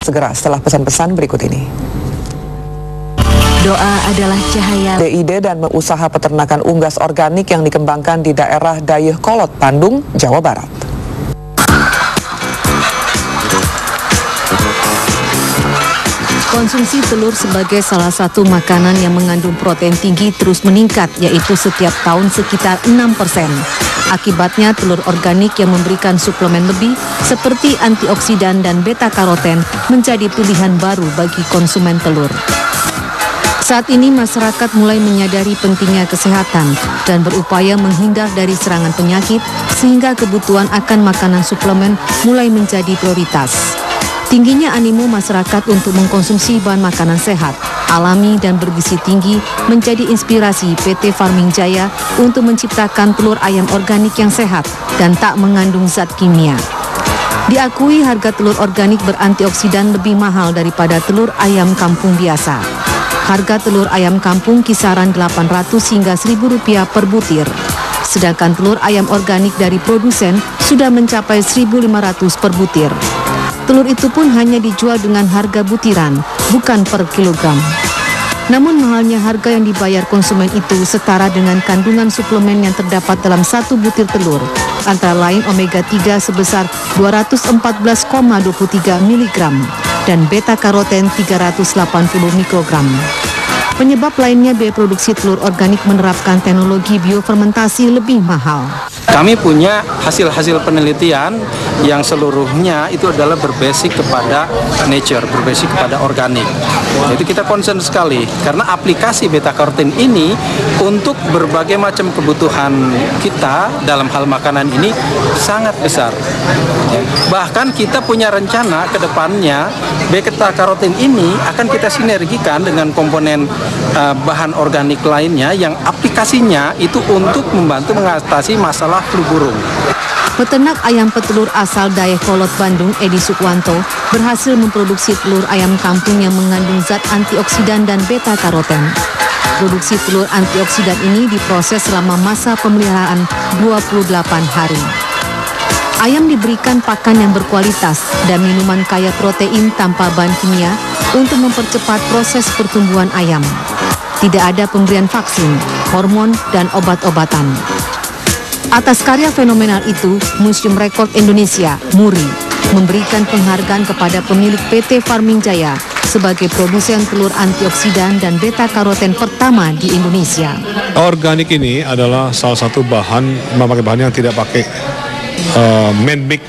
Segera setelah pesan-pesan berikut ini. Doa adalah cahaya. DID dan usaha peternakan unggas organik yang dikembangkan di daerah Dayakolot, Bandung, Jawa Barat. Konsumsi telur sebagai salah satu makanan yang mengandung protein tinggi terus meningkat, yaitu setiap tahun sekitar 6%. Akibatnya telur organik yang memberikan suplemen lebih seperti antioksidan dan beta-karoten menjadi pilihan baru bagi konsumen telur. Saat ini masyarakat mulai menyadari pentingnya kesehatan dan berupaya menghindar dari serangan penyakit sehingga kebutuhan akan makanan suplemen mulai menjadi prioritas. Tingginya animo masyarakat untuk mengkonsumsi bahan makanan sehat, alami dan bergizi tinggi menjadi inspirasi PT Farming Jaya untuk menciptakan telur ayam organik yang sehat dan tak mengandung zat kimia. Diakui harga telur organik berantioksidan lebih mahal daripada telur ayam kampung biasa. Harga telur ayam kampung kisaran Rp800 hingga Rp1.000 per butir. Sedangkan telur ayam organik dari produsen sudah mencapai Rp1.500 per butir. Telur itu pun hanya dijual dengan harga butiran, bukan per kilogram. Namun mahalnya harga yang dibayar konsumen itu setara dengan kandungan suplemen yang terdapat dalam satu butir telur, antara lain omega 3 sebesar 214,23 mg dan beta-karoten 380 mikrogram. Penyebab lainnya biaya produksi telur organik menerapkan teknologi biofermentasi lebih mahal. Kami punya hasil-hasil penelitian yang seluruhnya itu adalah berbasis kepada nature, berbasis kepada organik. Jadi kita concern sekali karena aplikasi beta-karoten ini untuk berbagai macam kebutuhan kita dalam hal makanan ini sangat besar. Bahkan kita punya rencana ke depannya beta-karoten ini akan kita sinergikan dengan komponen bahan organik lainnya yang aplikasinya itu untuk membantu mengatasi masalah flu burung. Peternak ayam petelur asal Dayakolot, Bandung, Edi Sukwanto, berhasil memproduksi telur ayam kampung yang mengandung zat antioksidan dan beta-karoten. Produksi telur antioksidan ini diproses selama masa pemeliharaan 28 hari. Ayam diberikan pakan yang berkualitas dan minuman kaya protein tanpa bahan kimia untuk mempercepat proses pertumbuhan ayam. Tidak ada pemberian vaksin, hormon, dan obat-obatan. Atas karya fenomenal itu, Museum Rekor Indonesia, MURI, memberikan penghargaan kepada pemilik PT Farming Jaya sebagai produsen telur antioksidan dan beta-karoten pertama di Indonesia. Organik ini adalah salah satu bahan, memakai bahan yang tidak pakai man-made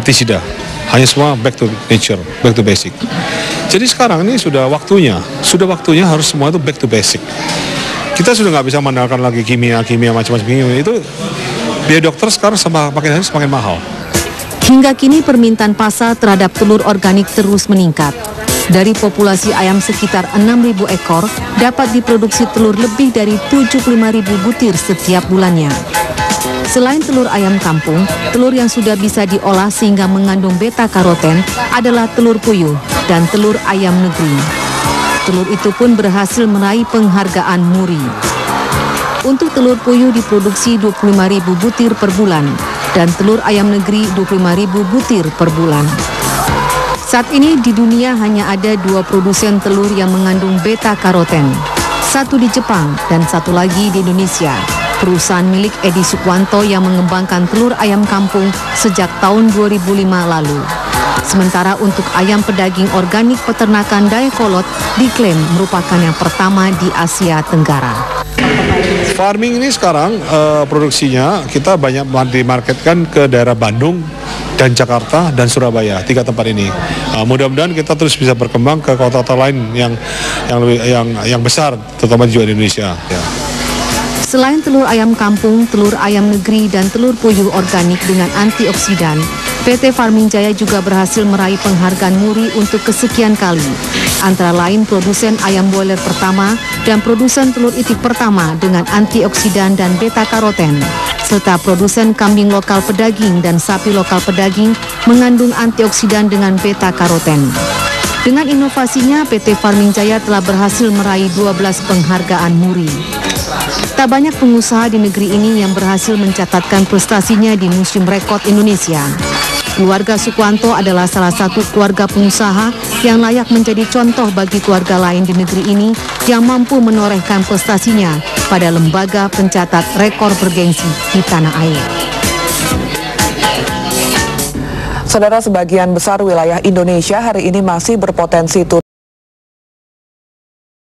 pestisida. Hanya semua back to nature, back to basic. Jadi sekarang ini sudah waktunya harus semua itu back to basic. Kita sudah nggak bisa mengandalkan lagi kimia macam-macam kimia. Itu biaya dokter sekarang semakin mahal. Hingga kini permintaan pasar terhadap telur organik terus meningkat. Dari populasi ayam sekitar 6.000 ekor, dapat diproduksi telur lebih dari 75.000 butir setiap bulannya. Selain telur ayam kampung, telur yang sudah bisa diolah sehingga mengandung beta-karoten adalah telur puyuh dan telur ayam negeri. Telur itu pun berhasil meraih penghargaan MURI. Untuk telur puyuh diproduksi 25.000 butir per bulan dan telur ayam negeri 25.000 butir per bulan. Saat ini di dunia hanya ada 2 produsen telur yang mengandung beta-karoten. Satu di Jepang dan satu lagi di Indonesia. Perusahaan milik Edi Sukwanto yang mengembangkan telur ayam kampung sejak tahun 2005 lalu. Sementara untuk ayam pedaging organik peternakan Dayakolot diklaim merupakan yang pertama di Asia Tenggara. Farming ini sekarang produksinya kita banyak dimarketkan ke daerah Bandung dan Jakarta dan Surabaya, 3 tempat ini. Mudah-mudahan kita terus bisa berkembang ke kota-kota lain yang besar, terutama juga di Indonesia. Ya. Selain telur ayam kampung, telur ayam negeri, dan telur puyuh organik dengan antioksidan, PT Farming Jaya juga berhasil meraih penghargaan MURI untuk kesekian kali. Antara lain produsen ayam boiler pertama dan produsen telur itik pertama dengan antioksidan dan beta-karoten, serta produsen kambing lokal pedaging dan sapi lokal pedaging mengandung antioksidan dengan beta-karoten. Dengan inovasinya, PT Farming Jaya telah berhasil meraih 12 penghargaan MURI. Tak banyak pengusaha di negeri ini yang berhasil mencatatkan prestasinya di Museum Rekor Indonesia. Keluarga Sukuanto adalah salah satu keluarga pengusaha yang layak menjadi contoh bagi keluarga lain di negeri ini yang mampu menorehkan prestasinya pada lembaga pencatat rekor bergengsi di tanah air. Saudara, sebagian besar wilayah Indonesia hari ini masih berpotensi turun